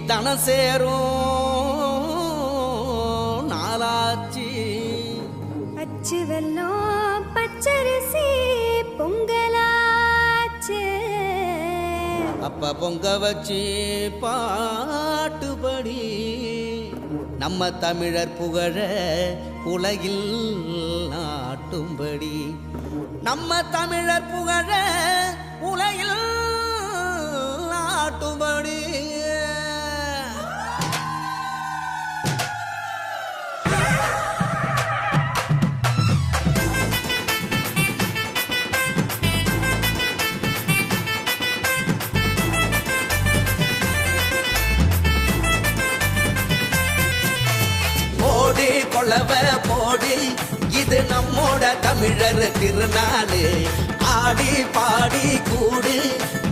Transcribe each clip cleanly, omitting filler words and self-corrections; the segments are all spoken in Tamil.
தன சேரும் நாளாச்சி. அச்சு வெல்லம் பச்சரிசி பொங்கலாச்சு. அப்ப பொங்க வச்சு பாட்டுபடி நம்ம தமிழர் புகழ உலகில் நாட்டும்படி. நம்ம தமிழர் புகழ உலகில் நாட்டும்படி. கொள்ளவ போடு இது நம்மோட தமிழர் திருநாடு. ஆடி பாடி கூடு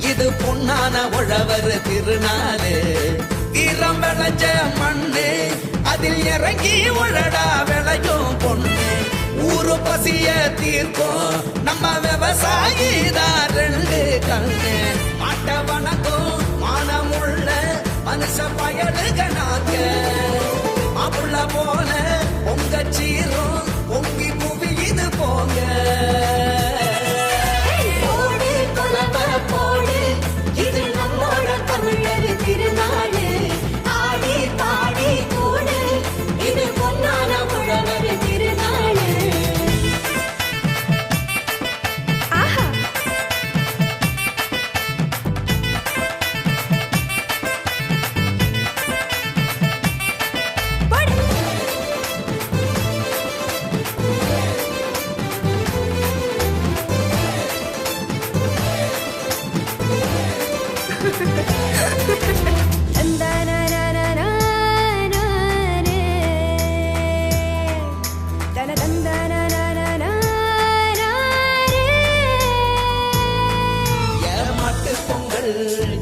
இது பொன்னான உழவர் திருநாடு. ஈரம் விளைஞ்ச மண்ணு அதில் இறங்கி உழடா விளையும் பொண்ணு. ஊரு பசிய தீர்க்கும் நம்ம விவசாயி தான் ரெண்டு கண்ணு. மாட்ட வணக்கம் மானமுள்ள மனுஷ பயலுக நாங்க. மாப்புள்ள போல பொங்க சீரும் பொங்கி புவி இது போங்க. போடு கொலவ போடு இது நம்மோட தமிழர் திருநாடு. ஆடி பாடி கூடு இது பொன்னான உழவர் திருநாடு. ஆஹா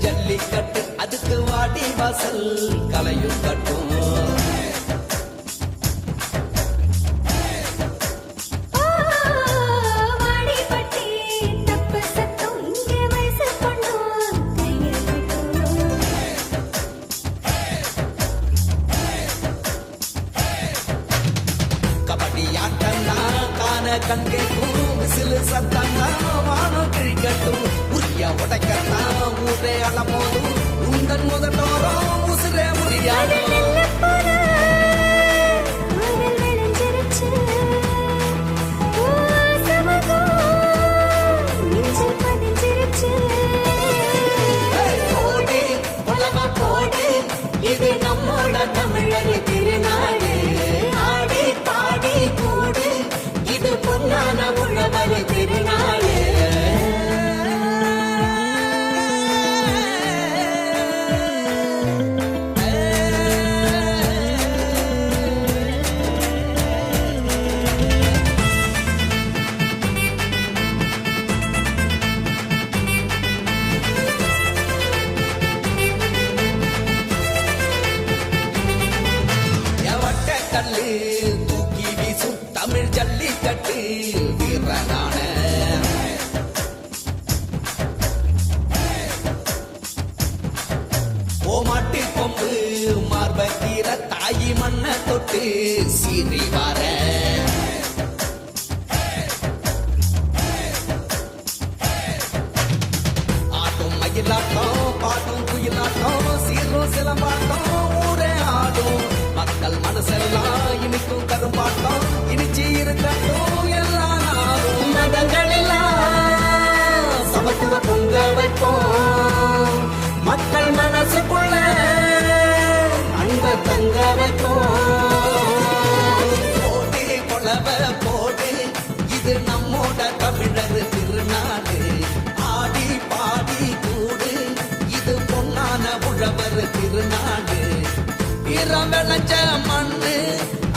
ஜல்லிக்கட்டு அதுக்கு வாடி வாசல் கலையும் கட்டும். கபடி ஆட்டம்னா காண கண்கேக்கும் விசிலு சத்தம்னா வானம் கிழிக்கட்டும். உரிய உடைக்கத்தான் ஊரே அலமோதும் உந்தன் முதட்டோரம் உசுரே முடியாடும். இது நம்மோட தமிழர் திருநாடு. ஆடி பாடி கூடு இது பொன்னான உழவர் திருநாடு. தூக்கி வீசும் தமிழ் ஜல்லிக்கட்டு வீரனான. ஓமாட்டி கொம்பு மார்பீர தாயி மண்ண தொட்டு சீறி வார. ஆட்டும் மயிலாட்டம் பாட்டும் குயிலாட்டம் சீரும் சிலம்பாட்டம் ஊரே ஆடும். மக்கள் மனசெல்லாம் இனிக்கும் கரும்பாட்டம் இனிச்சி இருக்கட்டும் எல்லா நாளும். மதங்கள் எல்லாம் சமத்துவ பொங்க வைப்போம். மக்கள் மனசுக்குள்ள அன்ப தங்க வைப்போம். போட்டி கொலவ போடு இது நம்மோட தமிழர் திருநாடு. ஆடி பாடி கூடு இது பொன்னான உழவர் திருநாடு. ஈரம் விளைஞ்ச மண்ணு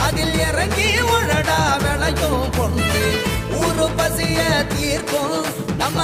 அதில் இறங்கி உழடா விளையும் பொண்ணு. ஊரு பசிய தீர்க்கும் நம்ம